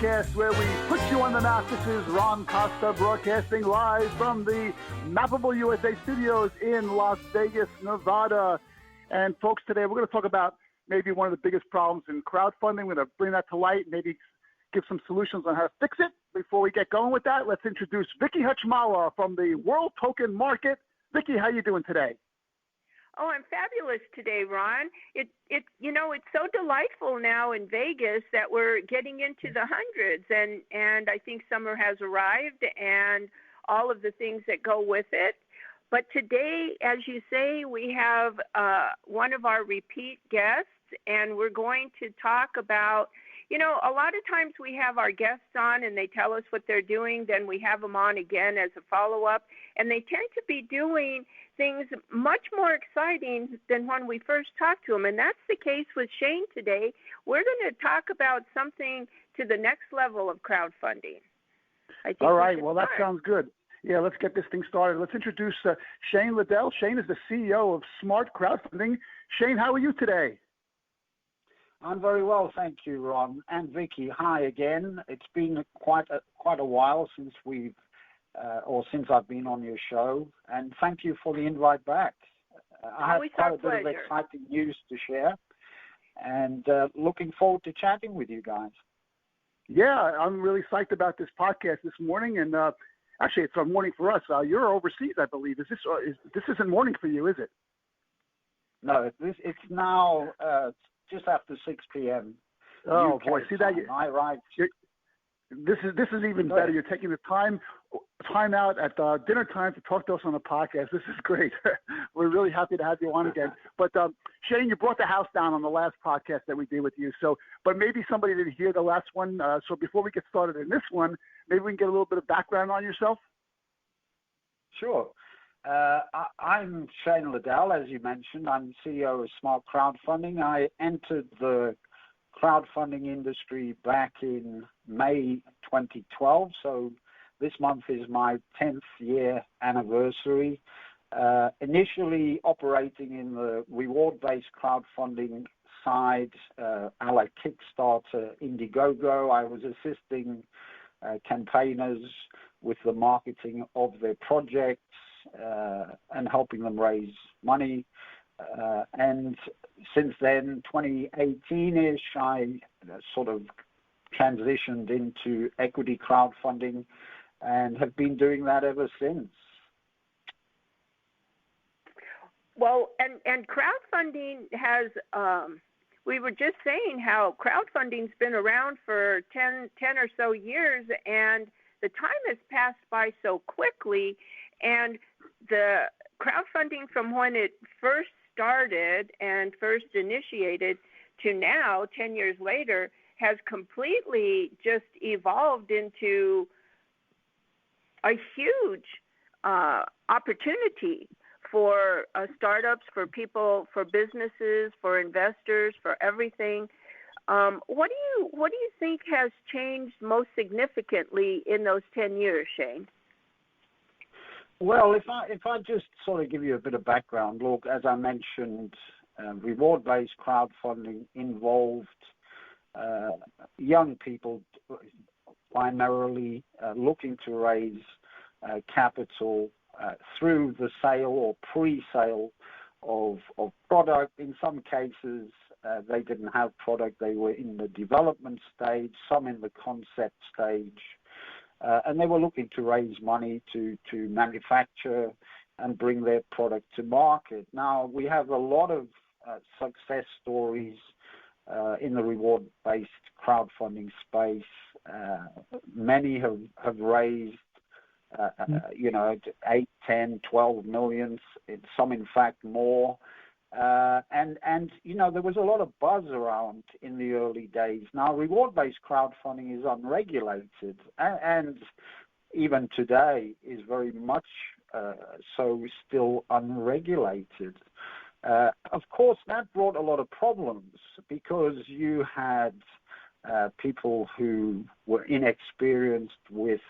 podcast where we put you on the map. This is Ron Costa broadcasting live from the Mappable USA studios in Las Vegas, Nevada. And folks, today we're going to talk about maybe one of the biggest problems in crowdfunding. We're going to bring that to light, maybe give some solutions on how to fix it. Before we get going with that, let's introduce Vicky Hutchmala from the World Token Market. Vicky, how you doing today? Oh, I'm fabulous today, Ron. It's so delightful now in Vegas that we're getting into the hundreds, and I think summer has arrived and all of the things that go with it. But today, as you say, we have one of our repeat guests, and we're going to talk about, a lot of times we have our guests on and they tell us what they're doing, then we have them on again as a follow-up, and they tend to be doing things much more exciting than when we first talked to them, and that's the case with Shane today. We're going to talk about something to the next level of crowdfunding. All right, well, that sounds good. Yeah, let's get this thing started. Let's introduce Shane Liddell. Shane is the CEO of Smart Crowdfunding. Shane, how are you today? I'm very well, thank you, Ron. And Vicky, hi again. It's been quite a while since since I've been on your show, and thank you for the invite back. I have quite a bit of exciting news to share, and looking forward to chatting with you guys. Yeah, I'm really psyched about this podcast this morning, and actually, it's a morning for us. You're overseas, I believe. This isn't morning for you, is it? No, it's now just after 6 p.m. Oh UK boy, see that? I arrived. This is even better. You're taking the time out at dinner time to talk to us on the podcast. This is great. We're really happy to have you on again. But Shane, you brought the house down on the last podcast that we did with you. But maybe somebody didn't hear the last one. So before we get started in this one, maybe we can get a little bit of background on yourself. Sure. I'm Shane Liddell, as you mentioned. I'm CEO of Smart Crowdfunding. I entered the crowdfunding industry back in May 2012, so this month is my 10th year anniversary. Initially operating in the reward-based crowdfunding side, a la Kickstarter, Indiegogo. I was assisting campaigners with the marketing of their projects and helping them raise money. And since then, 2018-ish, I sort of transitioned into equity crowdfunding and have been doing that ever since. Well, and crowdfunding has, we were just saying how crowdfunding's been around for 10 or so years, and the time has passed by so quickly, and the crowdfunding from when it first started and first initiated to now, 10 years later, has completely just evolved into a huge opportunity for startups, for people, for businesses, for investors, for everything. What do you think has changed most significantly in those 10 years, Shane? Well, if I just sort of give you a bit of background, look, as I mentioned, reward-based crowdfunding involved young people primarily looking to raise capital through the sale or pre-sale of product. In some cases, they didn't have product. They were in the development stage, some in the concept stage. And they were looking to raise money to manufacture and bring their product to market. Now, we have a lot of success stories in the reward-based crowdfunding space. Many have raised, 8, 10, 12 million, some in fact more. And there was a lot of buzz around in the early days. Now, reward-based crowdfunding is unregulated and even today is very much so still unregulated. Of course, that brought a lot of problems because you had people who were inexperienced with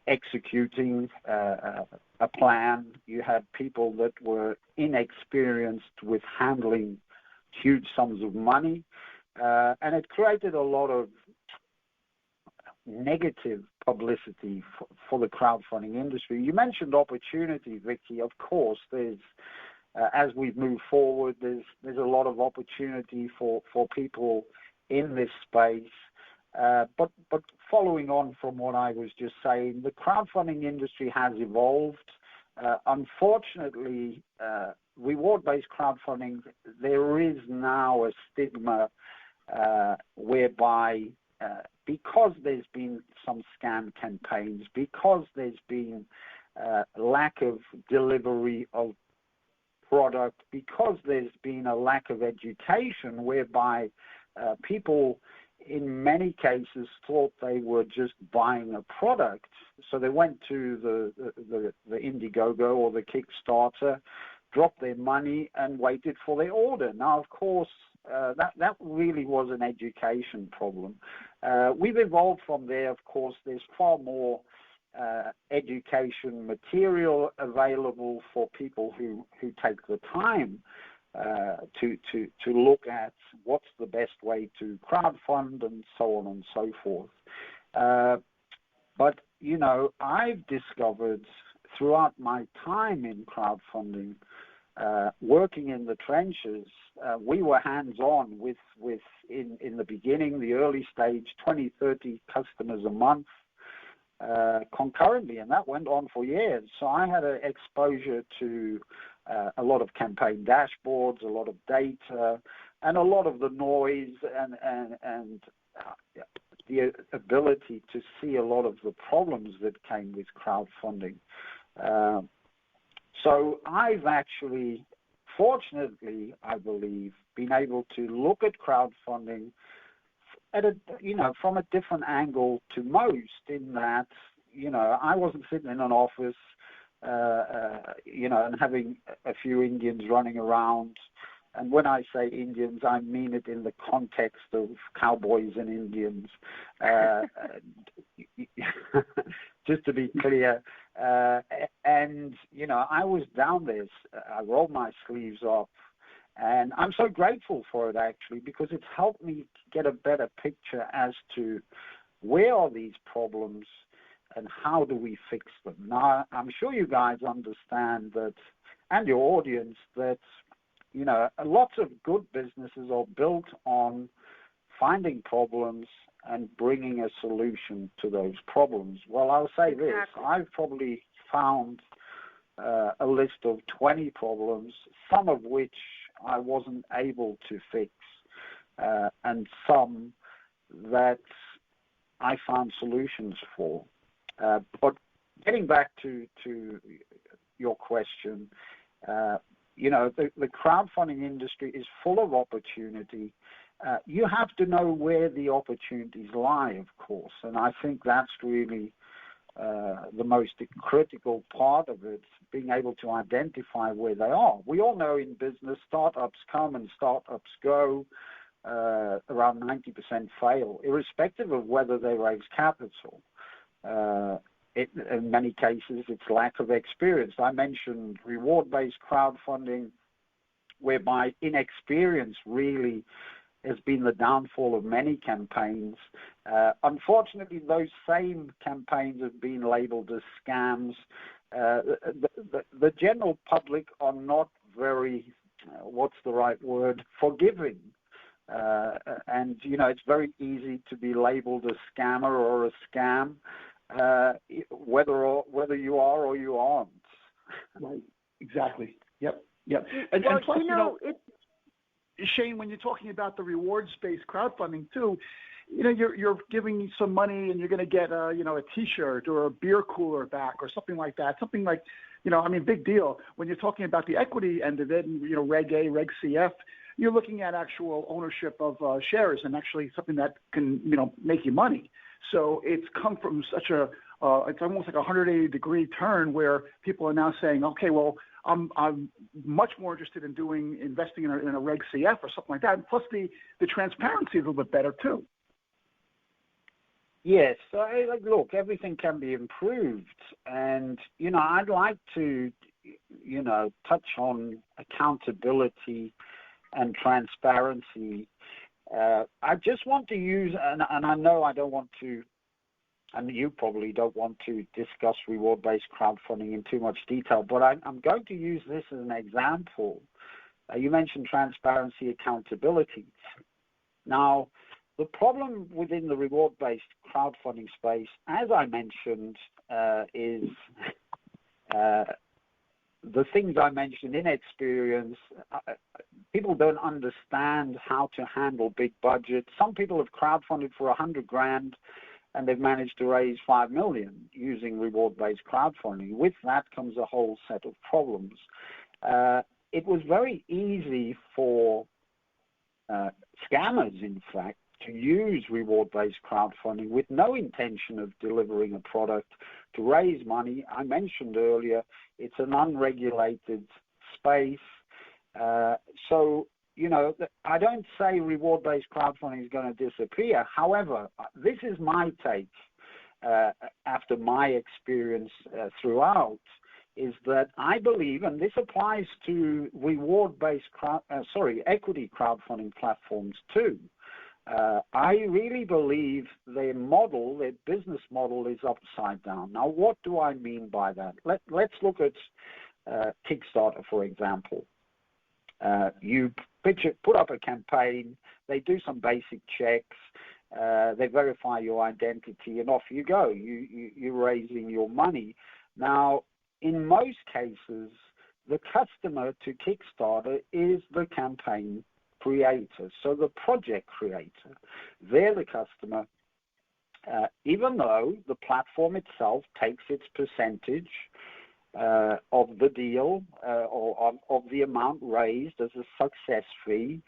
executing a plan. You had people that were inexperienced with handling huge sums of money, and it created a lot of negative publicity for the crowdfunding industry. You mentioned opportunity, Vicky. Of course, there's as we move forward, there's a lot of opportunity for people in this space. But following on from what I was just saying, the crowdfunding industry has evolved. Unfortunately, reward-based crowdfunding, there is now a stigma whereby because there's been some scam campaigns, because there's been lack of delivery of product, because there's been a lack of education whereby people in many cases thought they were just buying a product. So they went to the Indiegogo or the Kickstarter, dropped their money and waited for their order. Now, of course, that really was an education problem. We've evolved from there. Of course, there's far more education material available for people who take the time to look at what's the best way to crowdfund and so on and so forth. But, you know, I've discovered throughout my time in crowdfunding, working in the trenches, we were hands-on with in the beginning, the early stage, 20, 30 customers a month concurrently, and that went on for years. So I had an exposure to a lot of campaign dashboards, a lot of data, and a lot of the noise and the ability to see a lot of the problems that came with crowdfunding. So I've actually, fortunately, I believe, been able to look at crowdfunding at from a different angle to most, in that, I wasn't sitting in an office, and having a few Indians running around. And when I say Indians, I mean it in the context of cowboys and Indians. Just to be clear. And, I was down there. I rolled my sleeves up. And I'm so grateful for it, actually, because it's helped me get a better picture as to where are these problems and how do we fix them. Now, I'm sure you guys understand that, and your audience, that, lots of good businesses are built on finding problems and bringing a solution to those problems. Well, I'll say this. I've probably found a list of 20 problems, some of which I wasn't able to fix, and some that I found solutions for. But getting back to your question, the crowdfunding industry is full of opportunity. You have to know where the opportunities lie, of course, and I think that's really the most critical part of it, being able to identify where they are. We all know in business, startups come and startups go. Around 90% fail, irrespective of whether they raise capital. In many cases, it's lack of experience. I mentioned reward-based crowdfunding, whereby inexperience really has been the downfall of many campaigns. Unfortunately, those same campaigns have been labeled as scams. The general public are not very, what's the right word, forgiving. And, it's very easy to be labeled a scammer or a scam, whether you are or you aren't. Right. Exactly. Yep. And plus, Shane, when you're talking about the rewards-based crowdfunding too, you're giving some money and you're going to get a T-shirt or a beer cooler back or something like that. Something like, big deal. When you're talking about the equity end of it, and Reg A, Reg CF, you're looking at actual ownership of shares and actually something that can, make you money. So it's come from such it's almost like a 180-degree turn where people are now saying, okay, well, I'm much more interested in investing in a Reg CF or something like that. And plus the transparency is a little bit better too. Yes. So, look, everything can be improved. And, I'd like to, touch on accountability and transparency. I just want to use, and I know I don't want to and you probably don't want to discuss reward-based crowdfunding in too much detail, but I'm going to use this as an example. You mentioned transparency, accountability. Now, the problem within the reward-based crowdfunding space, as I mentioned, is the things I mentioned in experience. People don't understand how to handle big budgets. Some people have crowdfunded for $100,000 and they've managed to raise $5 million using reward-based crowdfunding. With that comes a whole set of problems. It was very easy for scammers, in fact, to use reward-based crowdfunding with no intention of delivering a product to raise money. I mentioned earlier, it's an unregulated space. So, you know, I don't say reward-based crowdfunding is going to disappear. However, this is my take after my experience throughout, is that I believe, and this applies to equity crowdfunding platforms too. I really believe their business model is upside down. Now, what do I mean by that? Let's look at Kickstarter, for example. You put up a campaign, they do some basic checks, they verify your identity, and off you go. You're raising your money. Now, in most cases, the customer to Kickstarter is the campaign creator, so the project creator. They're the customer, even though the platform itself takes its percentage of the deal or of the amount raised as a success fee.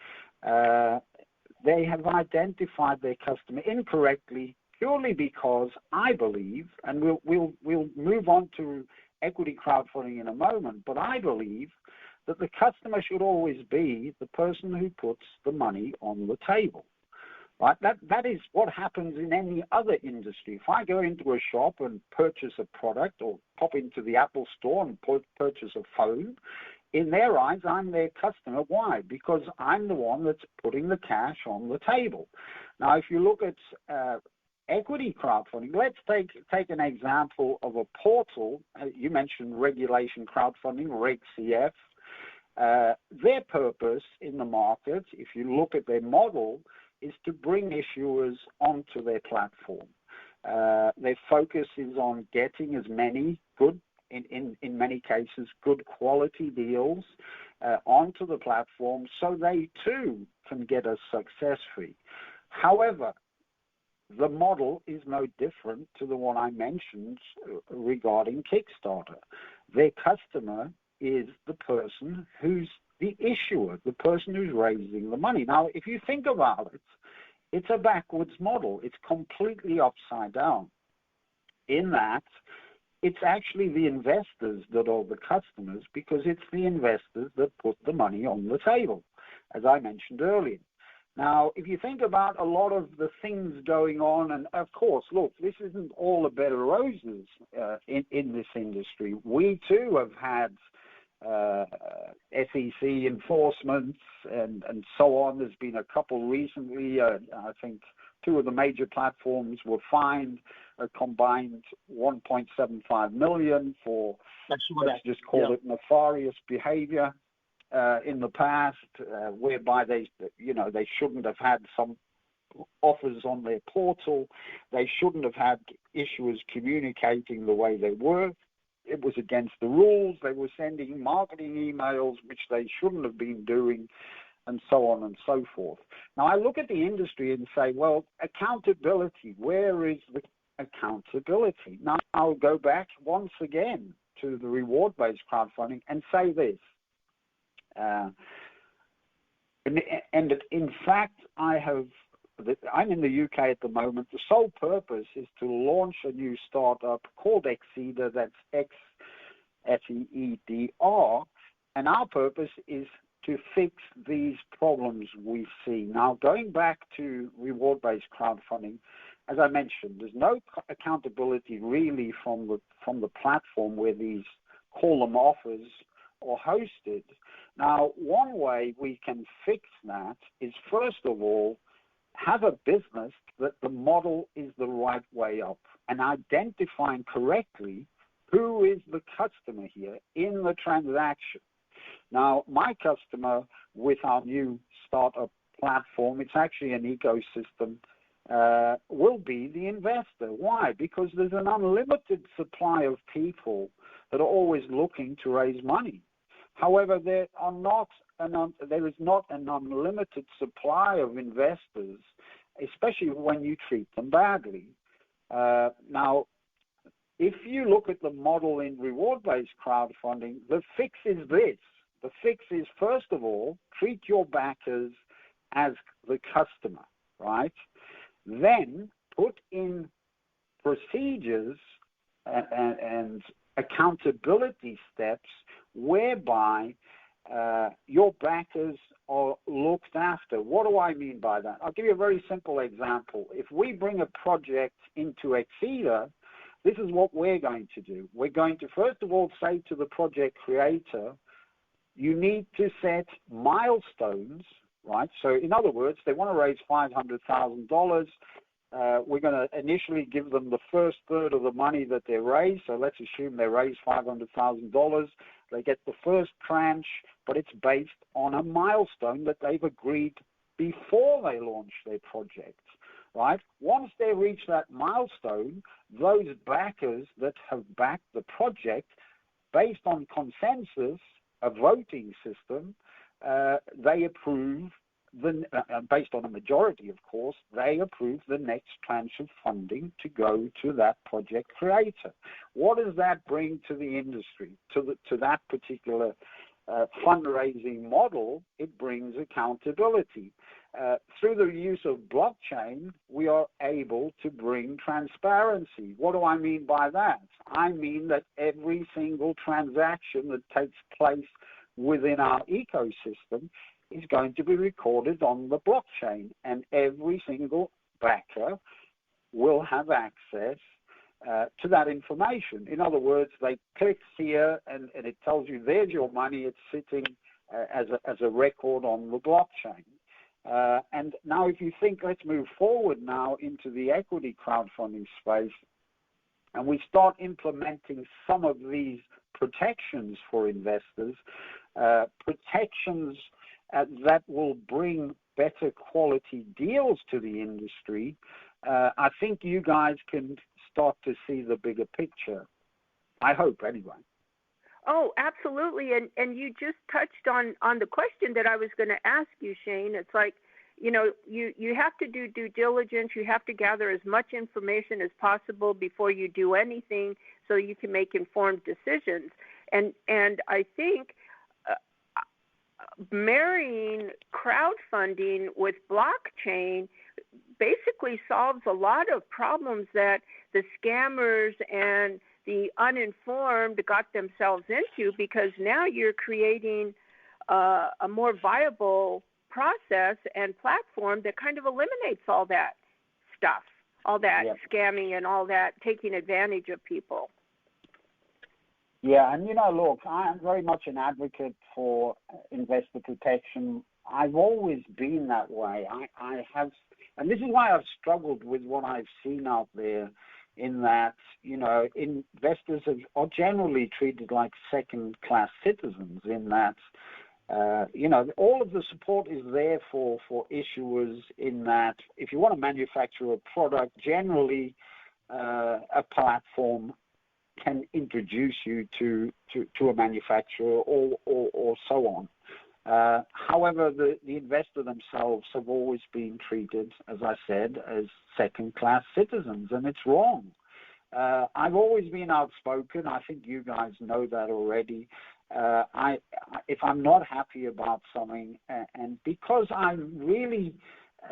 They have identified their customer incorrectly purely because I believe, and we'll move on to equity crowdfunding in a moment, but I believe that the customer should always be the person who puts the money on the table. Right? That is what happens in any other industry. If I go into a shop and purchase a product, or pop into the Apple store and purchase a phone, in their eyes, I'm their customer. Why? Because I'm the one that's putting the cash on the table. Now, if you look at equity crowdfunding, let's take an example of a portal. You mentioned regulation crowdfunding, RegCF. Their purpose in the market, if you look at their model, is to bring issuers onto their platform. Their focus is on getting as many good, in many cases, good quality deals onto the platform so they too can get a success fee. However, the model is no different to the one I mentioned regarding Kickstarter. Their customer is the person who's the issuer, the person who's raising the money. Now, if you think about it, it's a backwards model. It's completely upside down in that it's actually the investors that are the customers, because it's the investors that put the money on the table, as I mentioned earlier. Now, if you think about a lot of the things going on, and of course, look, this isn't all a bed of roses in this industry. We too have had SEC enforcements and so on. There's been a couple recently. I think two of the major platforms were fined a combined $1.75 million for, let's just call it nefarious behavior in the past, whereby they shouldn't have had some offers on their portal. They shouldn't have had issuers communicating the way they were. It was against the rules. They were sending marketing emails, which they shouldn't have been doing, and so on and so forth. Now, I look at the industry and say, well, accountability, where is the accountability? Now, I'll go back once again to the reward-based crowdfunding and say this. And in fact, I'm in the UK at the moment. The sole purpose is to launch a new startup called XSeedR, that's XSeedR, and our purpose is to fix these problems we see. Now, going back to reward-based crowdfunding, as I mentioned, there's no accountability really from the platform where these call them offers are hosted. Now, one way we can fix that is, first of all, have a business that the model is the right way up and identifying correctly who is the customer here in the transaction. Now, my customer with our new startup platform, it's actually an ecosystem, will be the investor. Why? Because there's an unlimited supply of people that are always looking to raise money. However, there is not an unlimited supply of investors, especially when you treat them badly. Now, if you look at the model in reward-based crowdfunding, the fix is this. The fix is, first of all, treat your backers as the customer, right? Then put in procedures and accountability steps whereby your backers are looked after. What do I mean by that? I'll give you a very simple example. If we bring a project into XSeedR, this is what we're going to do. We're going to, first of all, say to the project creator, you need to set milestones, right? So in other words, they want to raise $500,000. We're going to initially give them the first third of the money that they raise. So let's assume they raise $500,000. They get the first tranche, but it's based on a milestone that they've agreed before they launch their project, right? Once they reach that milestone, those backers that have backed the project, based on consensus, a voting system, they approve, based on a majority, of course, they approve the next tranche of funding to go to that project creator. What does that bring to the industry, to that particular fundraising model? It brings accountability. Through the use of blockchain, we are able to bring transparency. What do I mean by that? I mean that every single transaction that takes place within our ecosystem is going to be recorded on the blockchain, and every single backer will have access to that information. In other words, they click here and it tells you there's your money. It's sitting as a record on the blockchain. And now if you think, let's move forward now into the equity crowdfunding space, and we start implementing some of these protections for investors, protections that will bring better quality deals to the industry, I think you guys can start to see the bigger picture. I hope, anyway. Oh, absolutely. And you just touched on the question that I was going to ask you, Shane. It's like, you know, you have to do due diligence. You have to gather as much information as possible before you do anything so you can make informed decisions. And I think marrying crowdfunding with blockchain basically solves a lot of problems that the scammers and the uninformed got themselves into, because now you're creating a more viable process and platform that kind of eliminates all that stuff, all that scamming and all that taking advantage of people. Yeah, and you know, look, I am very much an advocate for investor protection. I've always been that way. I have, and this is why I've struggled with what I've seen out there, in that, you know, investors are generally treated like second-class citizens, in that, you know, all of the support is there for issuers, in that if you want to manufacture a product, generally a platform can introduce you to a manufacturer or so on. However, the investor themselves have always been treated, as I said, as second-class citizens, and it's wrong. I've always been outspoken. I think you guys know that already. If I'm not happy about something, and because I'm really,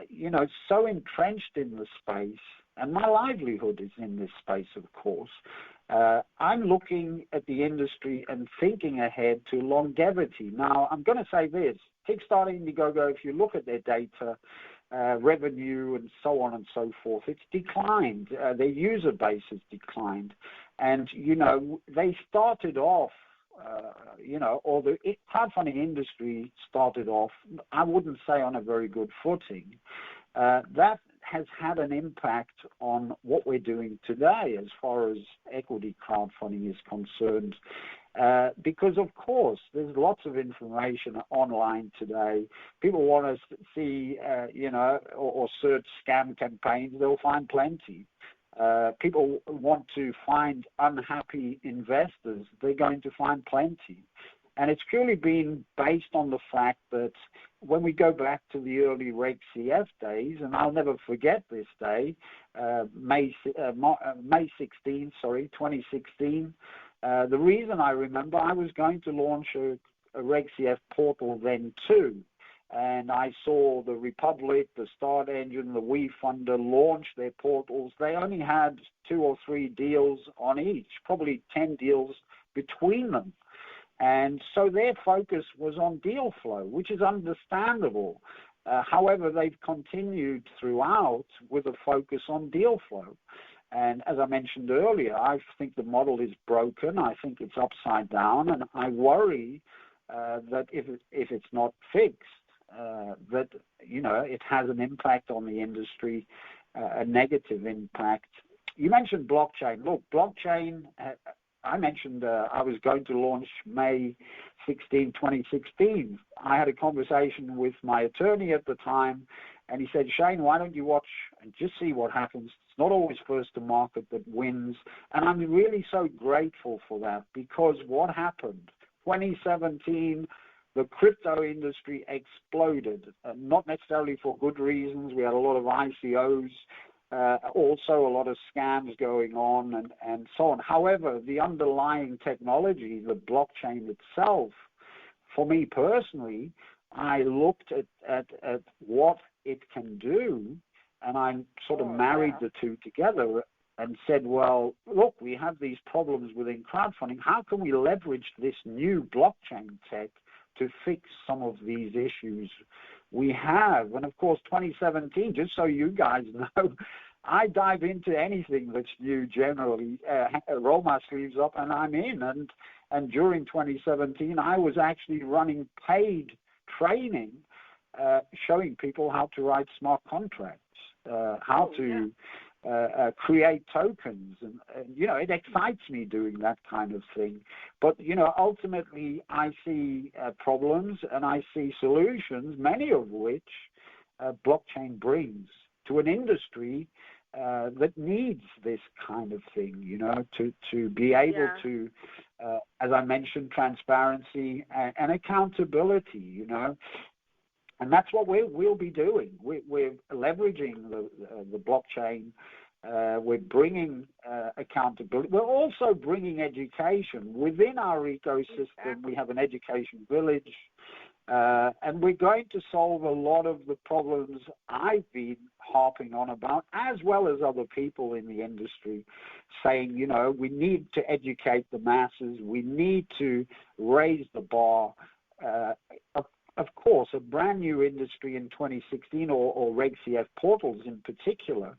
you know, so entrenched in the space, and my livelihood is in this space, of course, I'm looking at the industry and thinking ahead to longevity. Now, I'm going to say this. Kickstarter, Indiegogo, if you look at their data, revenue and so on and so forth, it's declined. Their user base has declined. And, you know, they started off, you know, or the crowdfunding industry started off, I wouldn't say on a very good footing. that has had an impact on what we're doing today as far as equity crowdfunding is concerned. Because, of course, there's lots of information online today. People want to see, or search scam campaigns. They'll find plenty. People want to find unhappy investors. They're going to find plenty. And it's purely been based on the fact that when we go back to the early Reg CF days, and I'll never forget this day, May 16, 2016, the reason I remember, I was going to launch a Reg CF portal then too. And I saw the Republic, the Start Engine, the WeFunder launch their portals. They only had 2 or 3 deals on each, probably 10 deals between them. And so their focus was on deal flow, which is understandable. However, they've continued throughout with a focus on deal flow. And as I mentioned earlier, I think the model is broken. I think it's upside down. And I worry that if it's not fixed, that, it has an impact on the industry, a negative impact. You mentioned blockchain. Look, blockchain, I mentioned I was going to launch May 16, 2016. I had a conversation with my attorney at the time, and he said, Shane, why don't you watch and just see what happens? It's not always first to market that wins. And I'm really so grateful for that, because what happened? 2017, the crypto industry exploded, not necessarily for good reasons. We had a lot of ICOs, also a lot of scams going on and so on. However, the underlying technology, the blockchain itself, for me personally, I looked at what it can do, and I sort of married the two together and said, well, look, we have these problems within crowdfunding. How can we leverage this new blockchain tech to fix some of these issues we have? And of course, 2017, just so you guys know, I dive into anything that's new generally, roll my sleeves up, and I'm in. And during 2017, I was actually running paid training, showing people how to write smart contracts, how to create tokens. And, it excites me doing that kind of thing. But, ultimately, I see problems and I see solutions, many of which blockchain brings to an industry that needs this kind of thing, to be able to, as I mentioned, transparency and accountability, And that's what we'll be doing. We're leveraging the blockchain. We're bringing accountability. We're also bringing education. Within our ecosystem, we have an education village. And we're going to solve a lot of the problems I've been harping on about, as well as other people in the industry, saying, we need to educate the masses. We need to raise the bar. Of course, a brand new industry in 2016, or Reg CF portals in particular,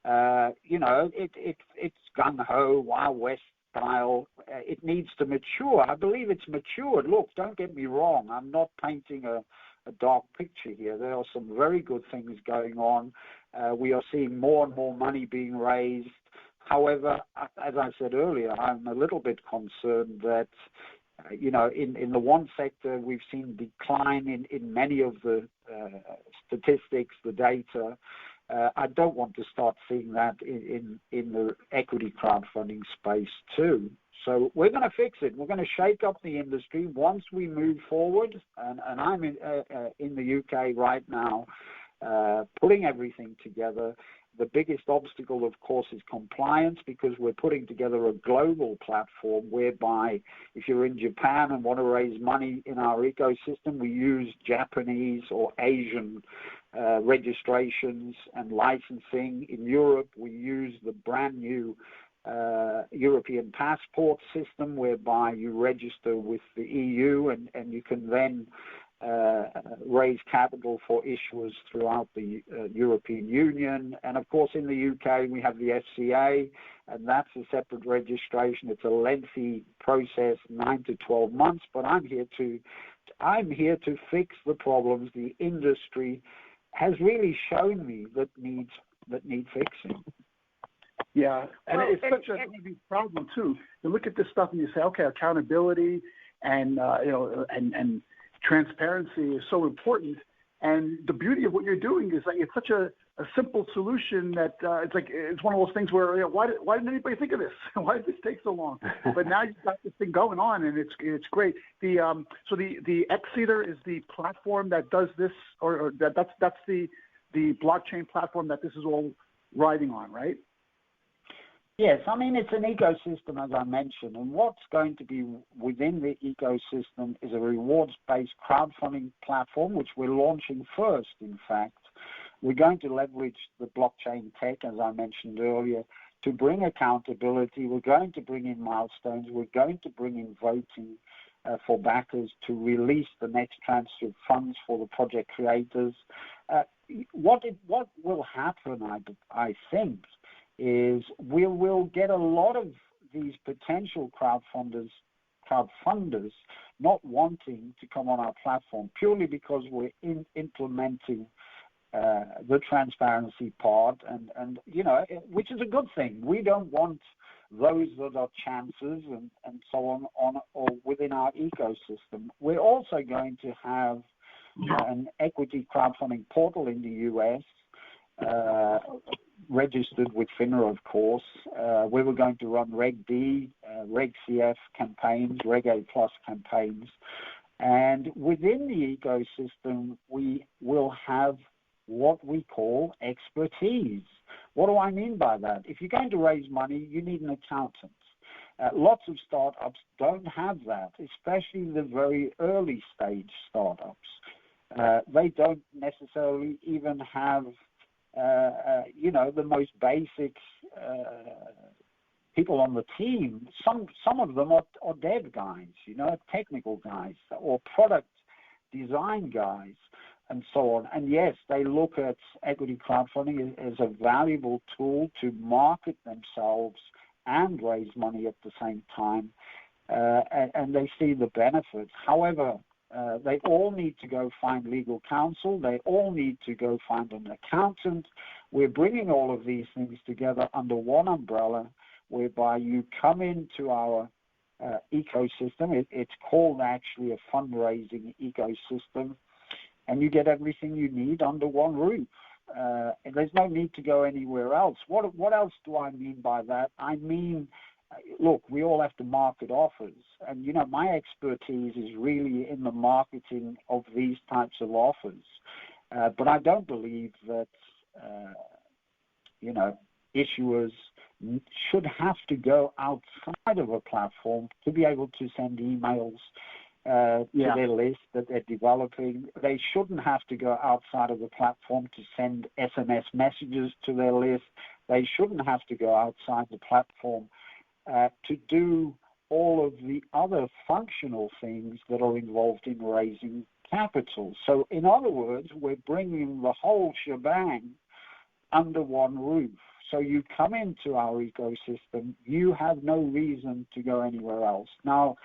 it's gung-ho, Wild West style. It needs to mature. I believe it's matured. Look, don't get me wrong. I'm not painting a dark picture here. There are some very good things going on. We are seeing more and more money being raised. However, as I said earlier, I'm a little bit concerned that, in the one sector, we've seen decline in many of the statistics, the data. I don't want to start seeing that in the equity crowdfunding space too. So we're going to fix it. We're going to shake up the industry once we move forward. And I'm in the UK right now, putting everything together. The biggest obstacle, of course, is compliance, because we're putting together a global platform whereby if you're in Japan and want to raise money in our ecosystem, we use Japanese or Asian registrations and licensing. In Europe, we use the brand new European passport system, whereby you register with the EU and you can then raise capital for issuers throughout the European Union. And of course, in the UK, we have the FCA, and that's a separate registration. It's a lengthy process, 9 to 12 months, but I'm here to fix the problems the industry has really shown me that need fixing. Yeah, and it's such a big problem too. You look at this stuff and you say, okay, accountability and and transparency is so important. And the beauty of what you're doing is like it's such a simple solution that it's one of those things where why didn't anybody think of this? Why did this take so long? But now you've got this thing going on, and it's great. The XSeedR is the platform that does this, or that's the blockchain platform that this is all riding on, right? Yes, I mean, it's an ecosystem, as I mentioned, and what's going to be within the ecosystem is a rewards-based crowdfunding platform, which we're launching first, in fact. We're going to leverage the blockchain tech, as I mentioned earlier, to bring accountability. We're going to bring in milestones. We're going to bring in voting for backers to release the next transfer of funds for the project creators. What will happen, I think, is we will get a lot of these potential crowdfunders not wanting to come on our platform purely because we're implementing the transparency part, and which is a good thing. We don't want those that are chances and so on or within our ecosystem. We're also going to have an equity crowdfunding portal in the U.S. Registered with FINRA, of course. We were going to run Reg D, Reg CF campaigns, Reg A Plus campaigns. And within the ecosystem, we will have what we call expertise. What do I mean by that? If you're going to raise money, you need an accountant. Lots of startups don't have that, especially the very early stage startups. They don't necessarily even have the most basic people on the team. Some of them are dev guys, technical guys, or product design guys, and so on. And yes, they look at equity crowdfunding as a valuable tool to market themselves and raise money at the same time, and they see the benefits. However, they all need to go find legal counsel. They all need to go find an accountant. We're bringing all of these things together under one umbrella, whereby you come into our ecosystem. It's called actually a fundraising ecosystem, and you get everything you need under one roof. And there's no need to go anywhere else. What else do I mean by that? I mean, look, we all have to market offers. And, my expertise is really in the marketing of these types of offers. But I don't believe that, issuers should have to go outside of a platform to be able to send emails to their list that they're developing. They shouldn't have to go outside of the platform to send SMS messages to their list. They shouldn't have to go outside the platform to do all of the other functional things that are involved in raising capital. So in other words, we're bringing the whole shebang under one roof. So you come into our ecosystem, you have no reason to go anywhere else. Now,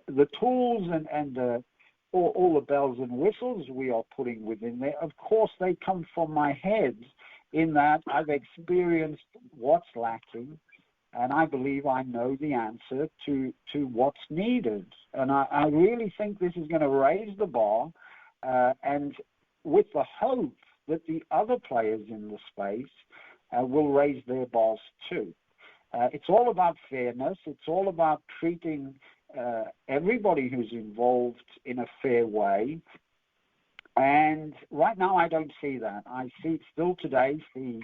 the tools and all the bells and whistles we are putting within there, of course, they come from my head in that I've experienced what's lacking, and I believe I know the answer to what's needed. And I really think this is going to raise the bar, and with the hope that the other players in the space will raise their bars too. It's all about fairness. It's all about treating everybody who's involved in a fair way. And right now I don't see that. I see still today the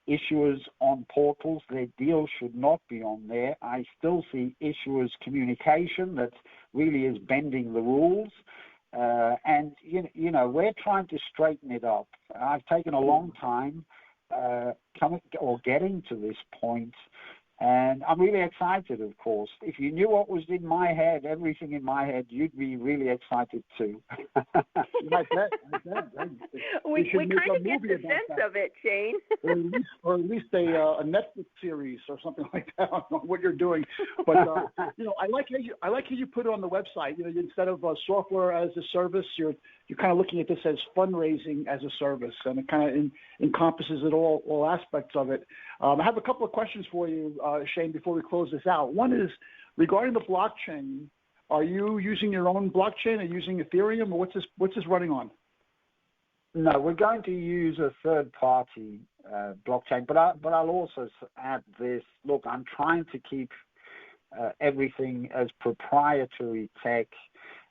issuers on portals, their deals should not be on there. I still see issuers communication that really is bending the rules. And, we're trying to straighten it up. I've taken a long time getting to this point. And I'm really excited, of course. If you knew what was in my head, everything in my head, you'd be really excited too. I bet. We kind of get the sense of it, Shane. or at least a Netflix series or something like that on what you're doing. But I like how you put it on the website. Instead of software as a service, you're kind of looking at this as fundraising as a service, and it kind of encompasses it all aspects of it. I have a couple of questions for you, Shane, before we close this out. One is regarding the blockchain. Are you using your own blockchain or using Ethereum, or what's this running on? No, we're going to use a third-party blockchain, but I'll also add this. Look, I'm trying to keep everything as proprietary tech.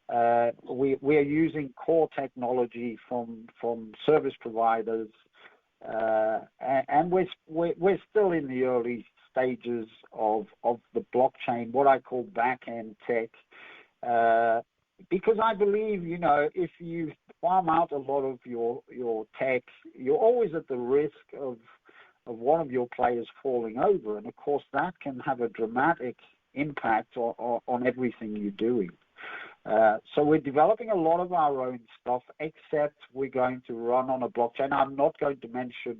We are using core technology from service providers, and we're still in the early stages of the blockchain, what I call back-end tech, because I believe, if you farm out a lot of your tech, you're always at the risk of one of your players falling over, and of course that can have a dramatic impact on everything you're doing. So we're developing a lot of our own stuff, except we're going to run on a blockchain. I'm not going to mention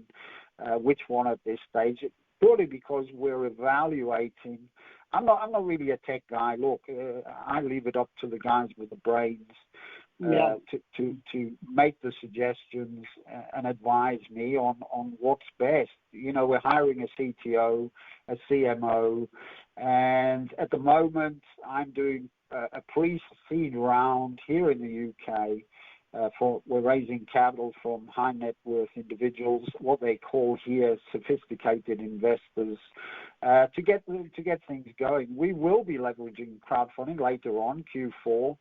which one at this stage, purely because we're evaluating. I'm not really a tech guy. Look, I leave it up to the guys with the brains to make the suggestions and advise me on what's best. We're hiring a CTO, a CMO, and at the moment I'm doing a pre-seed round here in the UK. We're raising capital from high net worth individuals, what they call here sophisticated investors, to get things going. We will be leveraging crowdfunding later on, Q4,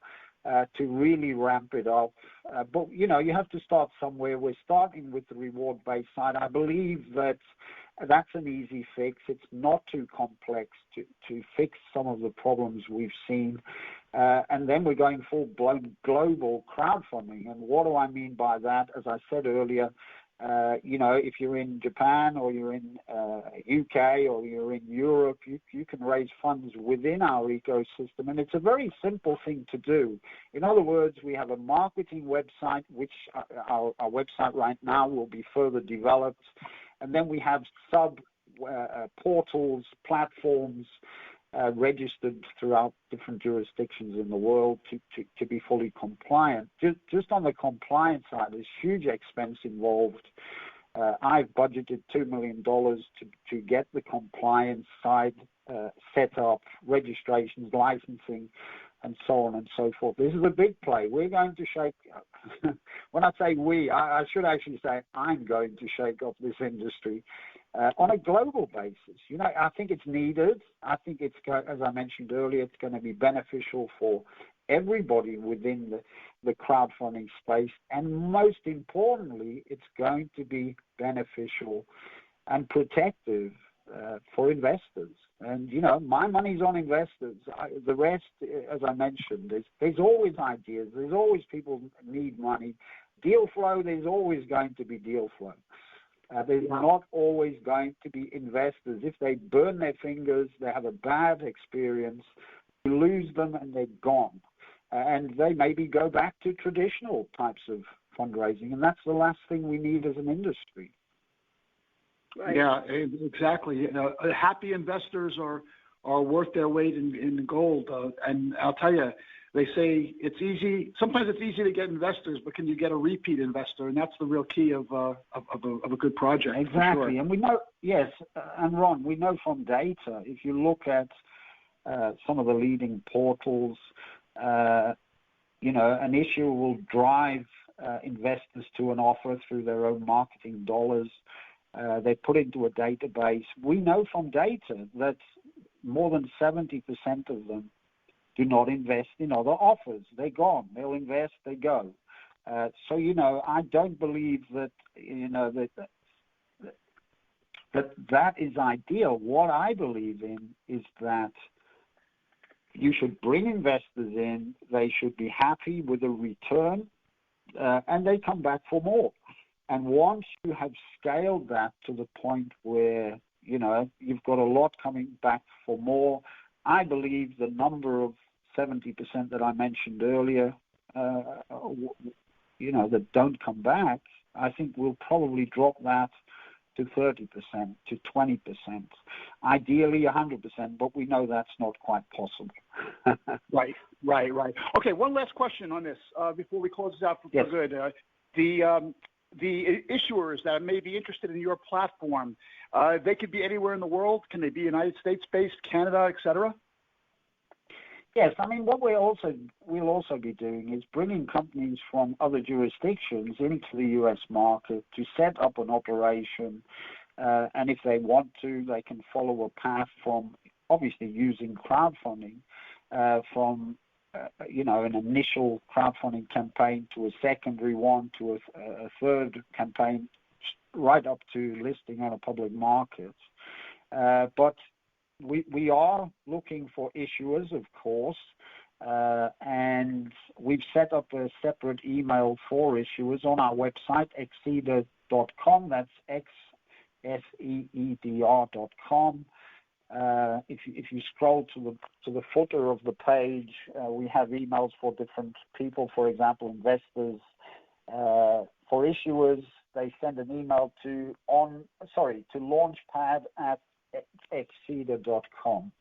to really ramp it up. But you have to start somewhere. We're starting with the reward-based side. I believe that's an easy fix. It's not too complex to fix some of the problems we've seen. And then we're going full-blown global crowdfunding. And what do I mean by that? As I said earlier, if you're in Japan or you're in UK or you're in Europe, you can raise funds within our ecosystem. And it's a very simple thing to do. In other words, we have a marketing website, which our website right now will be further developed. And then we have portals, platforms, registered throughout different jurisdictions in the world to be fully compliant. Just on the compliance side, there's huge expense involved. I've budgeted $2 million to get the compliance side set up, registrations, licensing, and so on and so forth. This is a big play. We're going to shake up. When I say we, I should actually say I'm going to shake up this industry on a global basis. I think it's needed. I think it's, as I mentioned earlier, it's going to be beneficial for everybody within the crowdfunding space. And most importantly, it's going to be beneficial and protective for investors. And, my money's on investors. The rest, as I mentioned, there's always ideas. There's always people need money. Deal flow, there's always going to be deal flow. There's not always going to be investors. If they burn their fingers, they have a bad experience, you lose them and they're gone. And they maybe go back to traditional types of fundraising. And that's the last thing we need as an industry. Right. Yeah, exactly. Happy investors are worth their weight in gold. And I'll tell you, they say it's easy. Sometimes it's easy to get investors, but can you get a repeat investor? And that's the real key of a good project. Exactly. Sure. And we know, yes, and Ron, we know from data, if you look at some of the leading portals, an issue will drive investors to an offer through their own marketing dollars. They put into a database. We know from data that more than 70% of them do not invest in other offers. They're gone. They'll invest, they go. So, I don't believe that that is ideal. What I believe in is that you should bring investors in. They should be happy with a return, and they come back for more. And once you have scaled that to the point where you've got a lot coming back for more. I believe the number of 70% that I mentioned earlier, that don't come back, I think we'll probably drop that to 30%, to 20%, ideally 100%, but we know that's not quite possible. Right. Okay, one last question on this before we close this out for Yes. good. The issuers that may be interested in your platform, they could be anywhere in the world. Can they be United States-based, Canada, et cetera? Yes, I mean, what we'll also be doing is bringing companies from other jurisdictions into the U.S. market to set up an operation, and if they want to, they can follow a path from obviously using crowdfunding from an initial crowdfunding campaign to a secondary one to a third campaign, right up to listing on a public market. But we are looking for issuers, of course, and we've set up a separate email for issuers on our website, XSeedR.com. That's XSeedR.com. If you scroll to the footer of the page, we have emails for different people. For example, investors. For issuers, they send an email to launchpad@xseedr.com.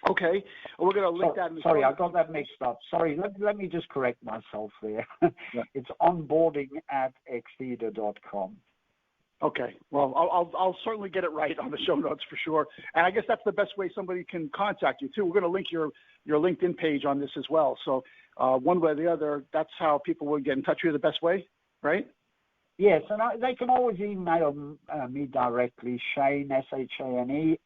Okay, we're going to link that in the Sorry, I got that mixed up. Sorry, let me just correct myself there. Yeah. It's onboarding@xseedr.com. Okay, well, I'll certainly get it right on the show notes for sure. And I guess that's the best way somebody can contact you, too. We're going to link your LinkedIn page on this as well. So one way or the other, that's how people will get in touch with you the best way, right? Yes, and they can always email me directly, Shane, SHANE,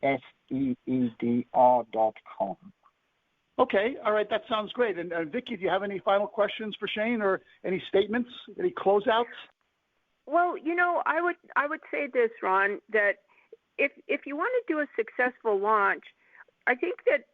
@XSeedR.com. Okay. All right. That sounds great. And Vicki, do you have any final questions for Shane or any statements, any closeouts? Well, I would say this, Ron, that if you want to do a successful launch, I think that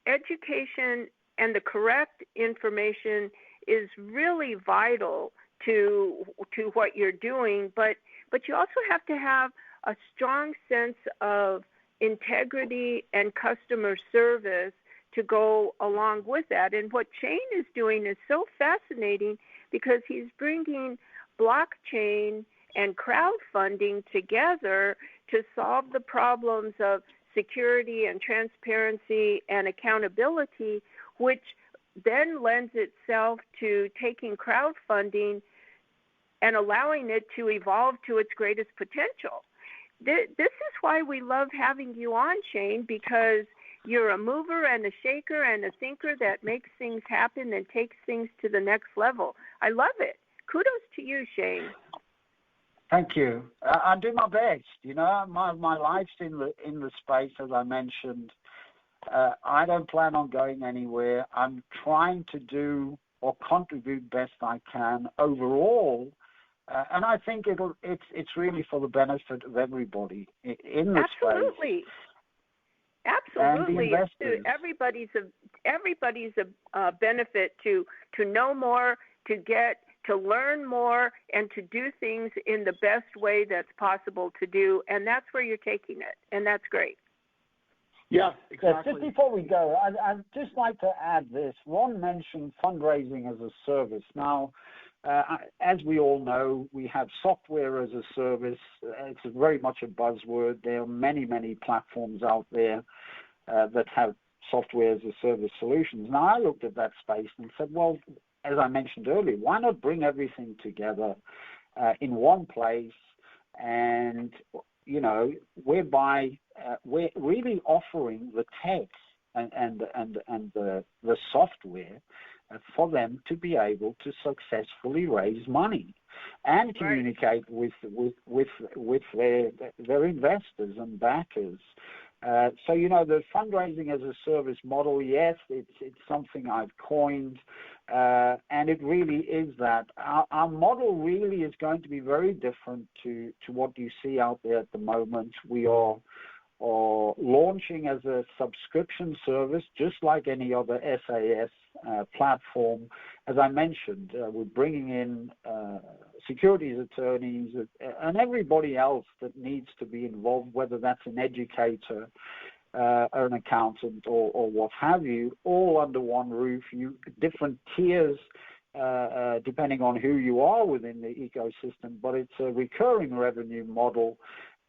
education and the correct information is really vital to what you're doing, but you also have to have a strong sense of integrity and customer service to go along with that. And what Shane is doing is so fascinating because he's bringing blockchain and crowdfunding together to solve the problems of security and transparency and accountability, which then lends itself to taking crowdfunding and allowing it to evolve to its greatest potential. This is why we love having you on, Shane, because you're a mover and a shaker and a thinker that makes things happen and takes things to the next level. I love it. Kudos to you, Shane. Thank you. I do my best. My life's in the space, as I mentioned. I don't plan on going anywhere. I'm trying to do or contribute best I can overall, and I think it's really for the benefit of everybody in the space. Absolutely, it's to everybody's a benefit to know more, to learn more, and to do things in the best way that's possible to do, and that's where you're taking it, and that's great. Yeah, exactly. Just before we go, I'd just like to add this. Ron mentioned fundraising as a service. Now, as we all know, we have software as a service. It's very much a buzzword. There are many, many platforms out there that have software as a service solutions. Now, I looked at that space and said, well, as I mentioned earlier, why not bring everything together in one place and whereby we're really offering the tech and the software for them to be able to successfully raise money and communicate with their investors and backers. So the fundraising as a service model, yes, it's something I've coined, and it really is that. Our model really is going to be very different to what you see out there at the moment. We are launching as a subscription service, just like any other SAS platform. As I mentioned, we're bringing in securities attorneys, and everybody else that needs to be involved, whether that's an educator, an accountant, or what have you, all under one roof. Different tiers, depending on who you are within the ecosystem, but it's a recurring revenue model,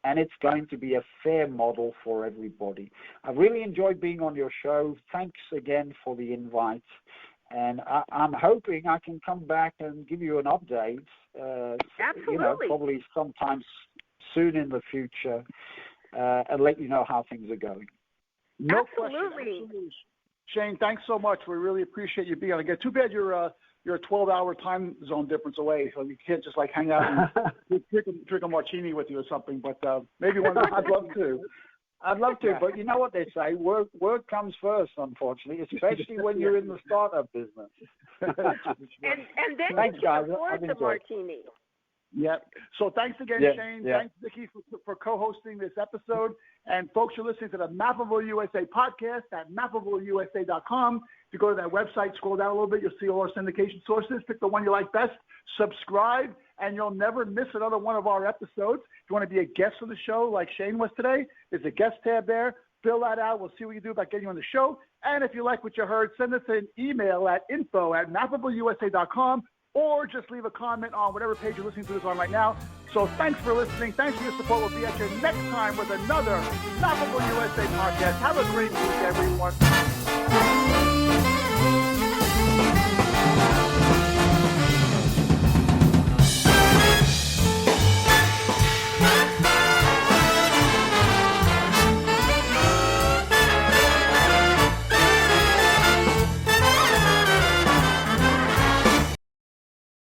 and it's going to be a fair model for everybody. I really enjoyed being on your show. Thanks again for the invite. And I'm hoping I can come back and give you an update, Absolutely. Probably sometime soon in the future, and let you know how things are going. No Absolutely. question. Shane, thanks so much. We really appreciate you being on again. Too bad you're a 12-hour time zone difference away, so you can't just like hang out and drink a martini with you or something. But maybe one day. I'd love to. But you know what they say, work comes first, unfortunately, especially when you're in the startup business. And then thanks, you guys. can afford the martini. Yeah. So thanks again, Shane. Yeah. Thanks, Nikki, for co-hosting this episode. And folks, you're listening to the Mappable USA podcast at mappableusa.com. If you go to that website, scroll down a little bit, you'll see all our syndication sources. Pick the one you like best, subscribe, and you'll never miss another one of our episodes. If you want to be a guest on the show like Shane was today, there's a guest tab there. Fill that out. We'll see what we can do about getting you on the show. And if you like what you heard, send us an email at info@mappableusa.com, or just leave a comment on whatever page you're listening to this on right now. So thanks for listening. Thanks for your support. We'll be at you next time with another Mappable USA podcast. Have a great week, everyone.